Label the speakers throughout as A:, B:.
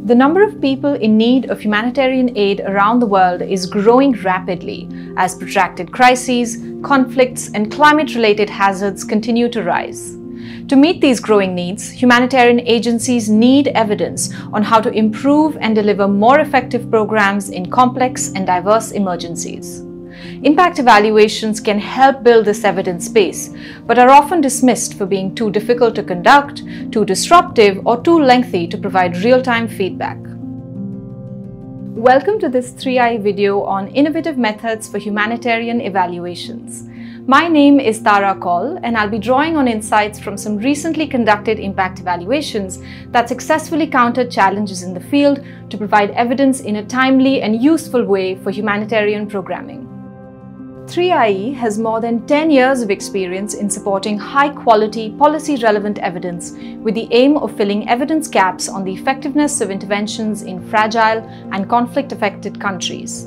A: The number of people in need of humanitarian aid around the world is growing rapidly as protracted crises, conflicts, and climate-related hazards continue to rise. To meet these growing needs, humanitarian agencies need evidence on how to improve and deliver more effective programs in complex and diverse emergencies. Impact evaluations can help build this evidence base, but are often dismissed for being too difficult to conduct, too disruptive, or too lengthy to provide real-time feedback. Welcome to this 3i video on innovative methods for humanitarian evaluations. My name is Kaul, and I'll be drawing on insights from some recently conducted impact evaluations that successfully countered challenges in the field to provide evidence in a timely and useful way for humanitarian programming. 3IE has more than 10 years of experience in supporting high-quality, policy-relevant evidence with the aim of filling evidence gaps on the effectiveness of interventions in fragile and conflict-affected countries.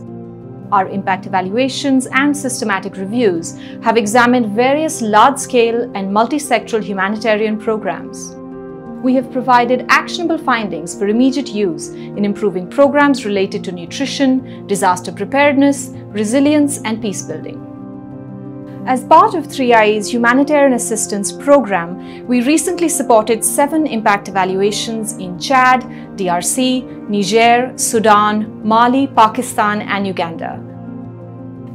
A: Our impact evaluations and systematic reviews have examined various large-scale and multi-sectoral humanitarian programs. We have provided actionable findings for immediate use in improving programs related to nutrition, disaster preparedness, resilience, and peace building. As part of 3IE's Humanitarian Assistance Program, we recently supported 7 impact evaluations in Chad, DRC, Niger, Sudan, Mali, Pakistan, and Uganda.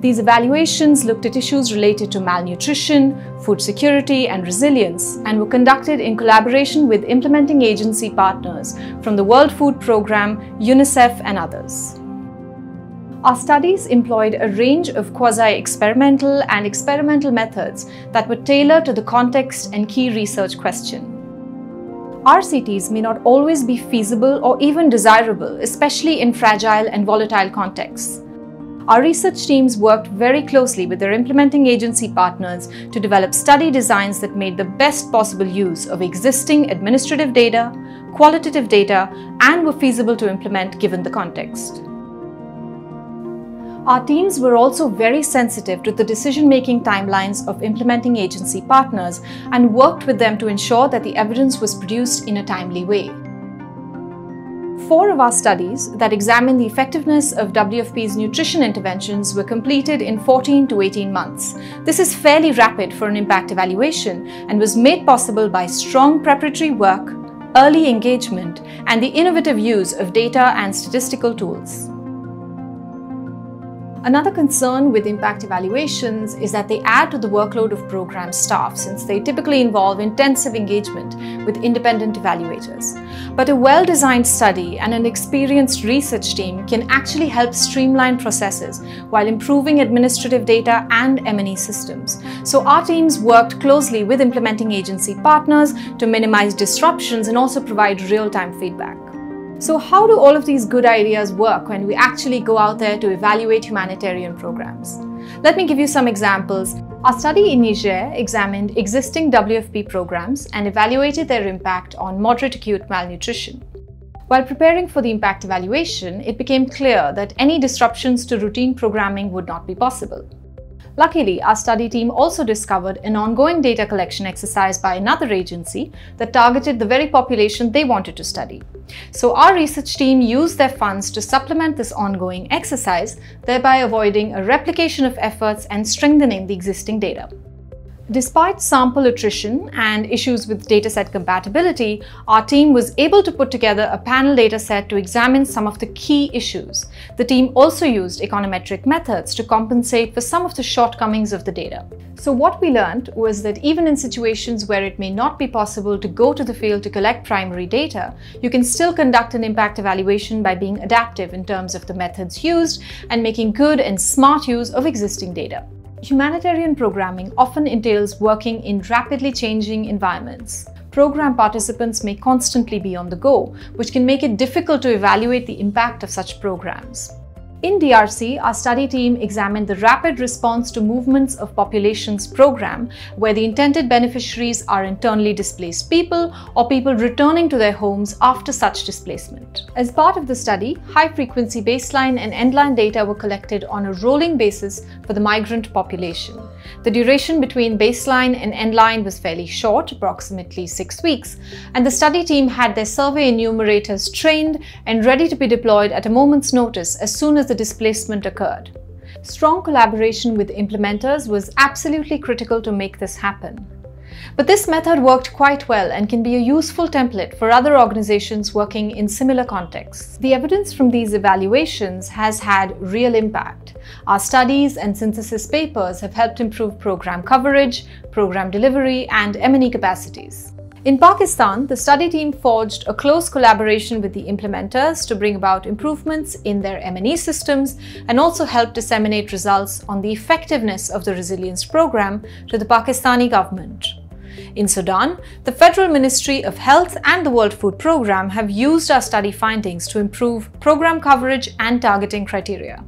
A: These evaluations looked at issues related to malnutrition, food security, and resilience, and were conducted in collaboration with implementing agency partners from the World Food Programme, UNICEF, and others. Our studies employed a range of quasi-experimental and experimental methods that were tailored to the context and key research question. RCTs may not always be feasible or even desirable, especially in fragile and volatile contexts. Our research teams worked very closely with their implementing agency partners to develop study designs that made the best possible use of existing administrative data, qualitative data, and were feasible to implement given the context. Our teams were also very sensitive to the decision-making timelines of implementing agency partners and worked with them to ensure that the evidence was produced in a timely way. 4 of our studies that examined the effectiveness of WFP's nutrition interventions were completed in 14 to 18 months. This is fairly rapid for an impact evaluation and was made possible by strong preparatory work, early engagement, and the innovative use of data and statistical tools. Another concern with impact evaluations is that they add to the workload of program staff since they typically involve intensive engagement with independent evaluators. But a well-designed study and an experienced research team can actually help streamline processes while improving administrative data and M&E systems. So our teams worked closely with implementing agency partners to minimize disruptions and also provide real-time feedback. So how do all of these good ideas work when we actually go out there to evaluate humanitarian programs? Let me give you some examples. Our study in Niger examined existing WFP programs and evaluated their impact on moderate acute malnutrition. While preparing for the impact evaluation, it became clear that any disruptions to routine programming would not be possible. Luckily, our study team also discovered an ongoing data collection exercise by another agency that targeted the very population they wanted to study. So our research team used their funds to supplement this ongoing exercise, thereby avoiding a replication of efforts and strengthening the existing data. Despite sample attrition and issues with dataset compatibility, our team was able to put together a panel dataset to examine some of the key issues. The team also used econometric methods to compensate for some of the shortcomings of the data. So what we learned was that even in situations where it may not be possible to go to the field to collect primary data, you can still conduct an impact evaluation by being adaptive in terms of the methods used and making good and smart use of existing data. Humanitarian programming often entails working in rapidly changing environments. Program participants may constantly be on the go, which can make it difficult to evaluate the impact of such programs. In DRC, our study team examined the Rapid Response to Movements of Populations program, where the intended beneficiaries are internally displaced people or people returning to their homes after such displacement. As part of the study, high-frequency baseline and endline data were collected on a rolling basis for the migrant population. The duration between baseline and endline was fairly short, approximately 6 weeks, and the study team had their survey enumerators trained and ready to be deployed at a moment's notice as soon as the displacement occurred. Strong collaboration with implementers was absolutely critical to make this happen. But this method worked quite well and can be a useful template for other organizations working in similar contexts. The evidence from these evaluations has had real impact. Our studies and synthesis papers have helped improve program coverage, program delivery, and M&E capacities. In Pakistan, the study team forged a close collaboration with the implementers to bring about improvements in their M&E systems and also help disseminate results on the effectiveness of the resilience program to the Pakistani government. In Sudan, the Federal Ministry of Health and the World Food Programme have used our study findings to improve program coverage and targeting criteria.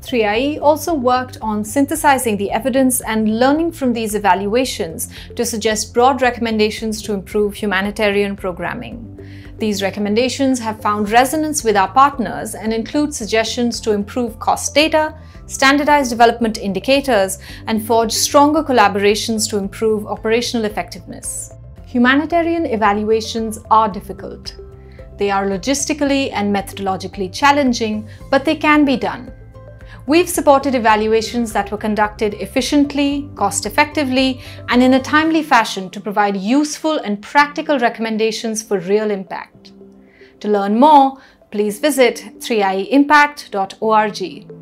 A: 3IE also worked on synthesizing the evidence and learning from these evaluations to suggest broad recommendations to improve humanitarian programming. These recommendations have found resonance with our partners and include suggestions to improve cost data, standardize development indicators, and forge stronger collaborations to improve operational effectiveness. Humanitarian evaluations are difficult. They are logistically and methodologically challenging, but they can be done. We've supported evaluations that were conducted efficiently, cost-effectively, and in a timely fashion to provide useful and practical recommendations for real impact. To learn more, please visit 3ieimpact.org.